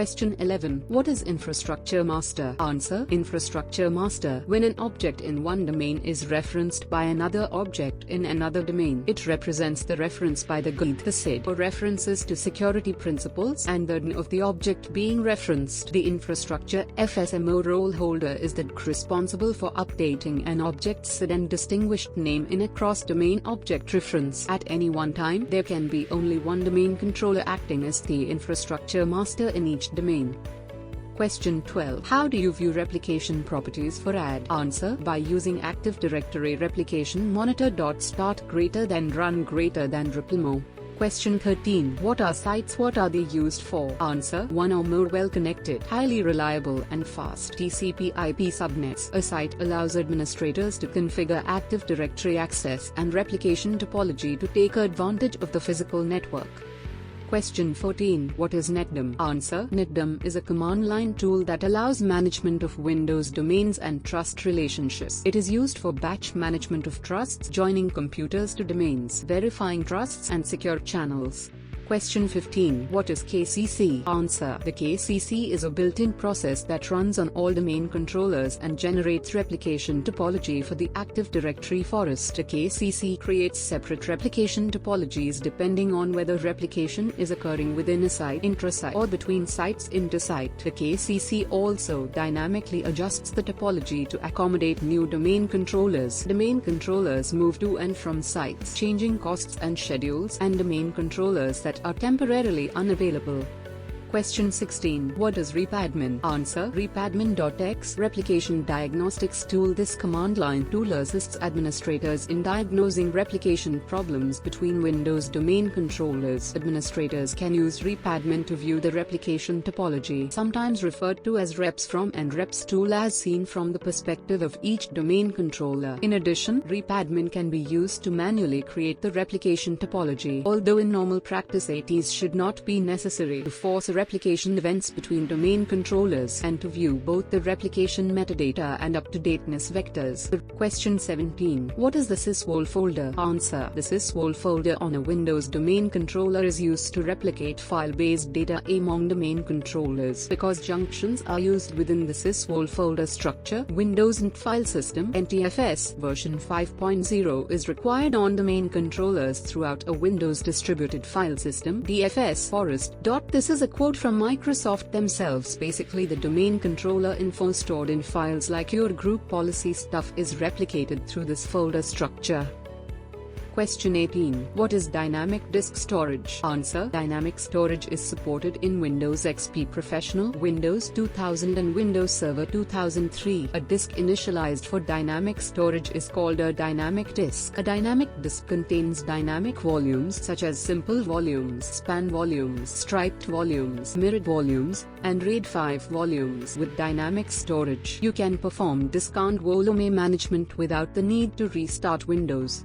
Question 11. What is infrastructure master? Answer. Infrastructure master. When an object in one domain is referenced by another object in another domain, it represents the reference by the GUID, the SID, or references to security principles and the DN of the object being referenced. The infrastructure FSMO role holder is the DG responsible for updating an object's SID and distinguished name in a cross-domain object reference. At any one time, there can be only one domain controller acting as the infrastructure master in each domain. Question 12. How do you view replication properties for add? Answer. By using Active Directory replication monitor.start greater than run greater than replimo. Question 13. What are sites? What are they used for? Answer. One or more well-connected, highly reliable and fast TCP/IP subnets. A site allows administrators to configure Active Directory access and replication topology to take advantage of the physical network. Question 14. What is Netdom? Answer. Netdom is a command line tool that allows management of Windows domains and trust relationships. It is used for batch management of trusts, joining computers to domains, verifying trusts and secure channels. Question 15. What is KCC? Answer. The KCC is a built-in process that runs on all domain controllers and generates replication topology for the Active Directory forest. The KCC creates separate replication topologies depending on whether replication is occurring within a site, intrasite, or between sites, intersite. The KCC also dynamically adjusts the topology to accommodate new domain controllers. Domain controllers move to and from sites, changing costs and schedules, and domain controllers that are temporarily unavailable. Question 16. What is RipAdmin? Answer. RipAdmin.x replication diagnostics tool. This command line tool assists administrators in diagnosing replication problems between Windows domain controllers. Administrators can use RipAdmin to view the replication topology, sometimes referred to as reps from and reps tool, as seen from the perspective of each domain controller. In addition, RipAdmin can be used to manually create the replication topology. Although in normal practice ATs should not be necessary to force a replication events between domain controllers and to view both the replication metadata and up-to-dateness vectors. Question 17. What is the sysvol folder? Answer. The sysvol folder on a Windows domain controller is used to replicate file-based data among domain controllers. Because junctions are used within the sysvol folder structure, Windows NT file system (NTFS) version 5.0 is required on domain controllers throughout a Windows distributed file system (DFS) forest. This is a quote from Microsoft themselves. Basically, the domain controller info stored in files like your group policy stuff is replicated through this folder structure. Question 18. What is dynamic disk storage? Answer. Dynamic storage is supported in Windows XP Professional, Windows 2000 and Windows Server 2003. A disk initialized for dynamic storage is called a dynamic disk. A dynamic disk contains dynamic volumes such as simple volumes, span volumes, striped volumes, mirrored volumes, and RAID 5 volumes. With dynamic storage, you can perform disk and volume management without the need to restart Windows.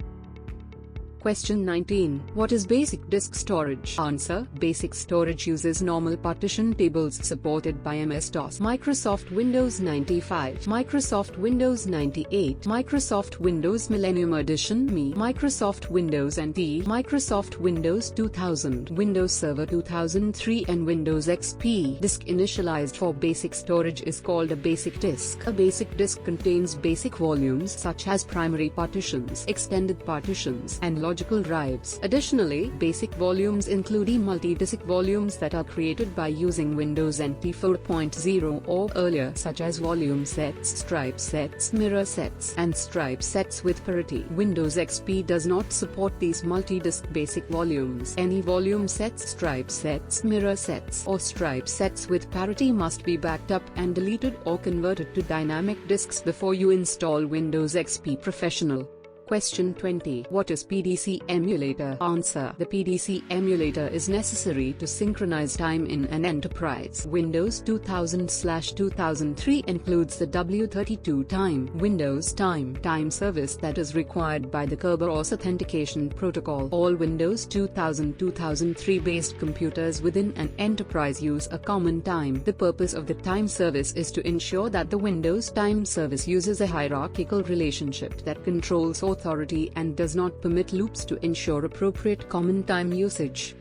Question 19. What is basic disk storage? Answer. Basic storage uses normal partition tables supported by MS-DOS, Microsoft Windows 95, Microsoft Windows 98, Microsoft Windows Millennium Edition (ME), Microsoft Windows NT, Microsoft Windows 2000, Windows Server 2003 and Windows XP. Disk initialized for basic storage is called a basic disk. A basic disk contains basic volumes such as primary partitions, extended partitions, and logical drives. Additionally, basic volumes include multi-disk volumes that are created by using Windows NT 4.0 or earlier, such as volume sets, stripe sets, mirror sets, and stripe sets with parity. Windows XP does not support these multi-disk basic volumes. Any volume sets, stripe sets, mirror sets, or stripe sets with parity must be backed up and deleted or converted to dynamic disks before you install Windows XP Professional. Question 20. What is PDC emulator? Answer. The PDC emulator is necessary to synchronize time in an enterprise. Windows 2000/2003 includes the W32 time, Windows time service that is required by the Kerberos authentication protocol. All Windows 2000/2003 based computers within an enterprise use a common time. The purpose of the time service is to ensure that the Windows time service uses a hierarchical relationship that controls authority and does not permit loops to ensure appropriate common time usage.